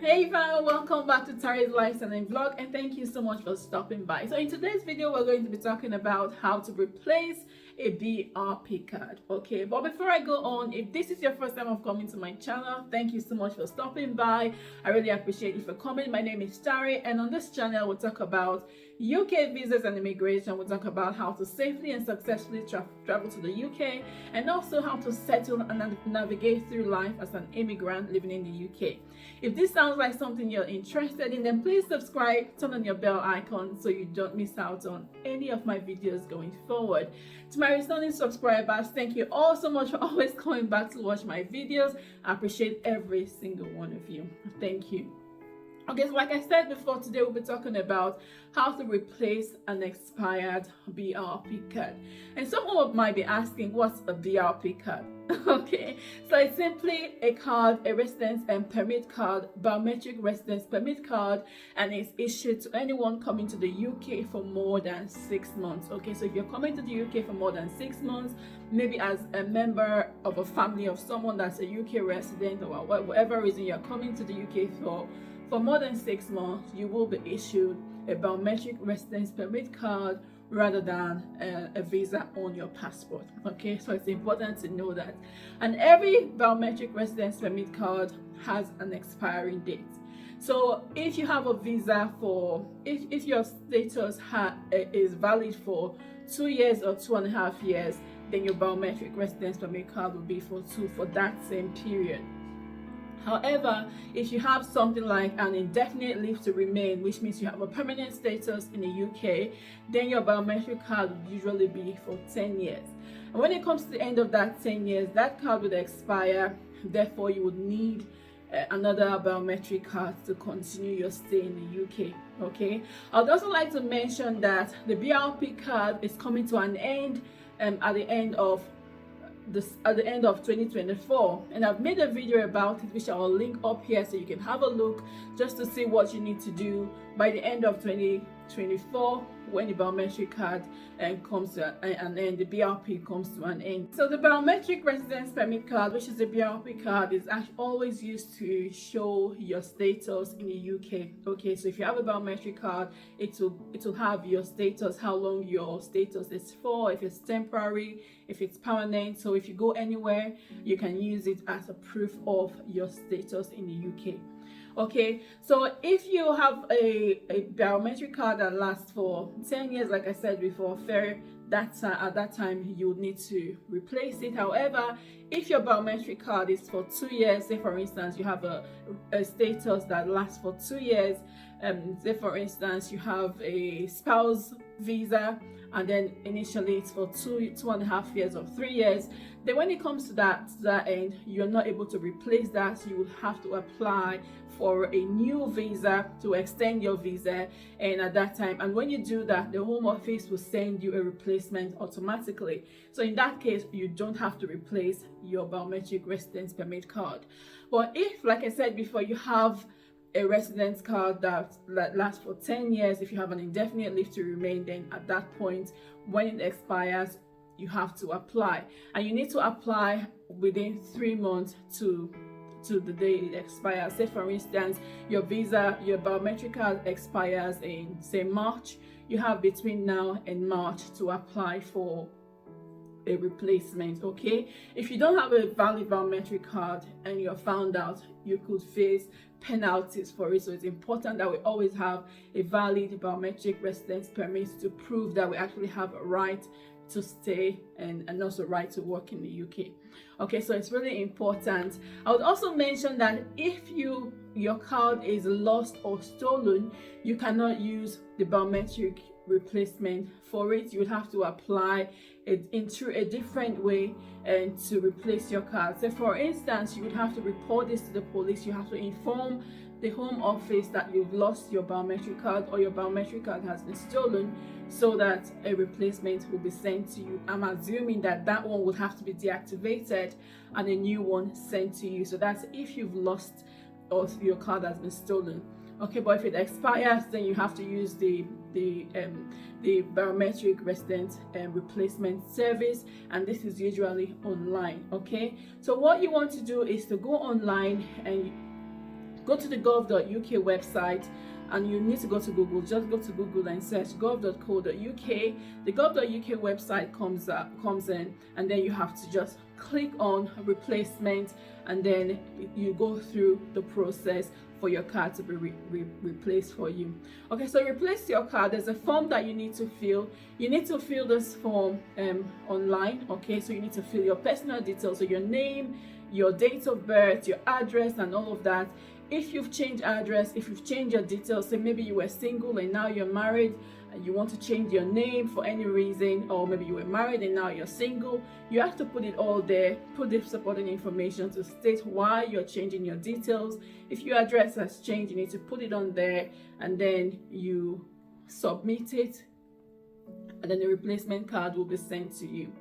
Hey fam, welcome back to Tari's Lifestyle and Vlog, and thank you so much for stopping by. So in today's video, we're going to be talking about how to replace a BRP card. Okay, but before I go on, if this is your first time of coming to my channel, thank you so much for stopping by. I really appreciate you for coming. My name is Tari, and on this channel we'll talk about UK visas and immigration. We'll talk about how to safely and successfully travel to the UK, and also how to settle and navigate through life as an immigrant living in the UK. If this sounds like something you're interested in, then please subscribe, turn on your bell icon so you don't miss out on any of my videos going forward. To my returning subscribers, thank you all so much for always coming back to watch my videos. I appreciate every single one of you. Thank you. Okay, so like I said before, today we'll be talking about how to replace an expired BRP card. And someone might be asking, what's a BRP card? Okay, so it's simply a card, a residence and permit card, biometric residence permit card, and it's issued to anyone coming to the UK for more than 6 months. Okay, so if you're coming to the UK for more than 6 months, maybe as a member of a family of someone that's a UK resident, or whatever reason you're coming to the UK for more than 6 months, you will be issued a biometric residence permit card rather than a visa on your passport. Okay, so it's important to know that. And every biometric residence permit card has an expiring date. So if you have a visa for, if your status is valid for 2 years or 2.5 years, then your biometric residence permit card will be for that same period. However, if you have something like an indefinite leave to remain, which means you have a permanent status in the UK, then your biometric card would usually be for 10 years. And when it comes to the end of that 10 years, that card would expire. Therefore, you would need another biometric card to continue your stay in the UK. Okay, I'd also like to mention that the BRP card is coming to an end at the end of 2024, and I've made a video about it which I will link up here so you can have a look just to see what you need to do by the end of 2024 when the biometric card comes to an end, the BRP comes to an end. So the biometric residence permit card, which is the BRP card, is actually always used to show your status in the UK. Okay, so if you have a biometric card, it will have your status, how long your status is for, if it's temporary, if it's permanent. So if you go anywhere, you can use it as a proof of your status in the UK. Okay, so if you have a biometric card that lasts for 10 years, like I said before, at that time you would need to replace it. However, if your biometric card is for 2 years, say for instance you have a status that lasts for 2 years, say for instance you have a spouse visa, and then initially it's for 2.5 years or 3 years, then when it comes to that end, you're not able to replace that. So you will have to apply for a new visa to extend your visa, and at that time, and when you do that, the Home Office will send you a replacement automatically. So in that case, you don't have to replace your biometric residence permit card. But if, like I said before, you have a residence card that lasts for 10 years, if you have an indefinite leave to remain, then at that point when it expires, you have to apply, and you need to apply within 3 months to the day it expires. Say for instance your biometric card expires in, say, March. You have between now and March to apply for a replacement. Okay, if you don't have a valid biometric card and you're found out, you could face penalties for it. So it's important that we always have a valid biometric residence permit to prove that we actually have a right to stay and also right to work in the UK. Okay, so it's really important. I would also mention that if your card is lost or stolen, you cannot use the biometric replacement for it. You would have to apply it through a different way and to replace your card. So for instance, you would have to report this to the police. You have to inform the Home Office that you've lost your biometric card or your biometric card has been stolen, so that a replacement will be sent to you. I'm assuming that one will have to be deactivated and a new one sent to you. So that's if you've lost or your card has been stolen. Okay, but if it expires, then you have to use the biometric residence replacement service, and this is usually online. Okay, so what you want to do is to go online and go to the gov.uk website, and you need to go to Google. Just go to Google and search gov.co.uk. The gov.uk website comes in, and then you have to just click on replacement, and then you go through the process for your card to be replaced for you. Okay, so replace your card. There's a form that you need to fill. You need to fill this form online. Okay, so you need to fill your personal details, so your name, your date of birth, your address, and all of that. If you've changed address, if you've changed your details, say maybe you were single and now you're married, and you want to change your name for any reason, or maybe you were married and now you're single, you have to put it all there. Put the supporting information to state why you're changing your details. If your address has changed, you need to put it on there, and then you submit it, and then the replacement card will be sent to you.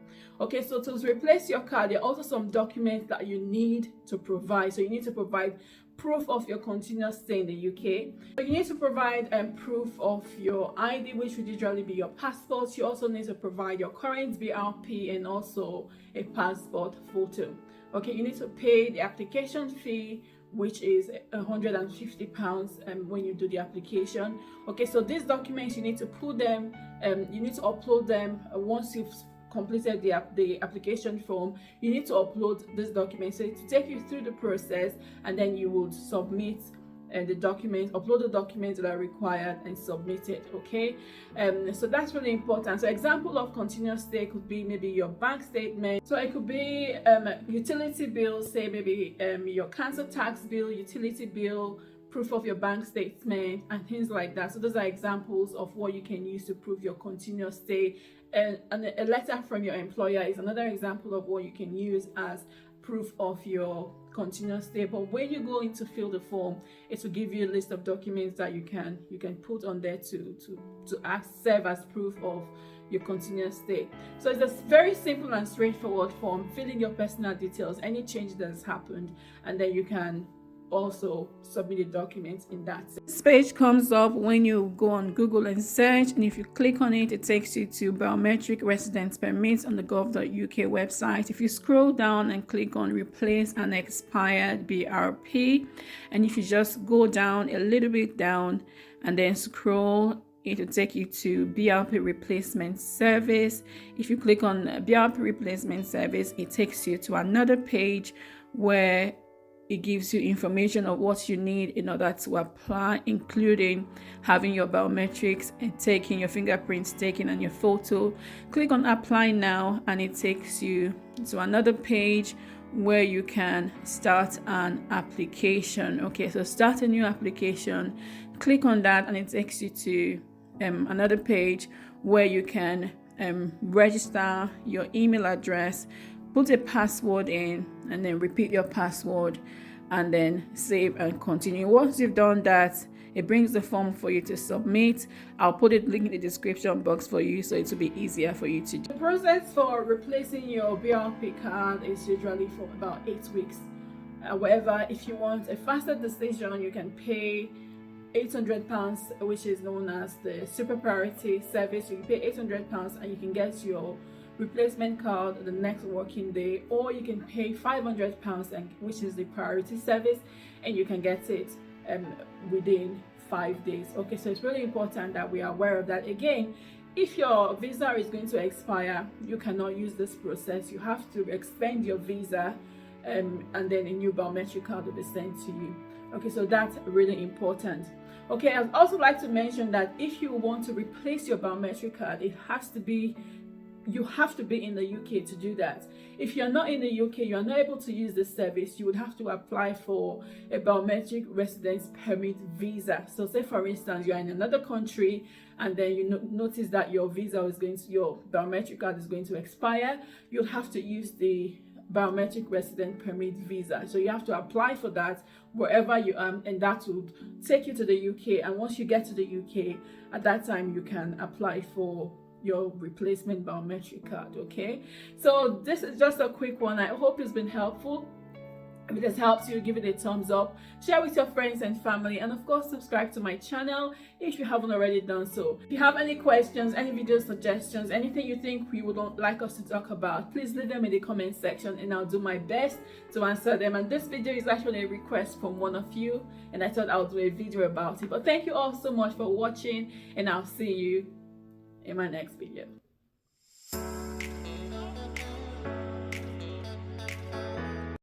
Okay, so to replace your card, there are also some documents that you need to provide. So you need to provide proof of your continuous stay in the UK. So you need to provide proof of your ID, which would usually be your passport. You also need to provide your current BRP and also a passport photo. Okay, you need to pay the application fee, which is £150 when you do the application. Okay, so these documents, you need to put them, you need to upload them once you've completed the application form. You need to upload this document, so to take you through the process, and then you would submit the documents, upload the documents that are required, and submit it. Okay, so that's really important. So example of continuous stay could be maybe your bank statement. So it could be utility bill, say maybe your council tax bill, utility bill, proof of your bank statement, and things like that. So those are examples of what you can use to prove your continuous stay. And a letter from your employer is another example of what you can use as proof of your continuous stay. But when you go in to fill the form, it will give you a list of documents that you can put on there to serve as proof of your continuous stay. So it's a very simple and straightforward form. Fill in your personal details, any change that has happened, and then you can also submit the documents in that. This page comes up when you go on Google and search, and if you click on it, it takes you to biometric residence permits on the gov.uk website. If you scroll down and click on replace an expired BRP, and if you just go down a little bit down and then scroll, it will take you to BRP replacement service. If you click on BRP replacement service, it takes you to another page where it gives you information of what you need in order to apply, including having your biometrics and taking your fingerprints taken and your photo. Click on apply now, and it takes you to another page where you can start an application. Okay, so start a new application. Click on that, and it takes you to another page where you can register your email address, put a password in, and then repeat your password, and then save and continue. Once you've done that, it brings the form for you to submit. I'll put a link in the description box for you, so it will be easier for you to do. The process for replacing your BRP card is usually for about 8 weeks. However, if you want a faster decision, you can pay £800, which is known as the super priority service. You can pay £800 and you can get your replacement card the next working day, or you can pay £500, and which is the priority service, and you can get it within 5 days. Okay, so it's really important that we are aware of that. Again, if your visa is going to expire, you cannot use this process. You have to extend your visa, and then a new biometric card will be sent to you. Okay, so that's really important. Okay, I'd also like to mention that if you want to replace your biometric card, you have to be in the UK to do that. If you're not in the UK, you're not able to use this service, you would have to apply for a biometric residence permit visa. So say for instance, you're in another country, and then you notice that your biometric card is going to expire, you'll have to use the biometric resident permit visa. So you have to apply for that wherever you are, and that will take you to the UK. And once you get to the UK, at that time you can apply for your replacement biometric card. Okay, so this is just a quick one. I hope it's been helpful. If this helps you, give it a thumbs up, share with your friends and family, and of course subscribe to my channel if you haven't already done so. If you have any questions, any video suggestions, anything you think we would like us to talk about, please leave them in the comment section and I'll do my best to answer them. And this video is actually a request from one of you, and I thought I'll do a video about it. But thank you all so much for watching, and I'll see you in my next video.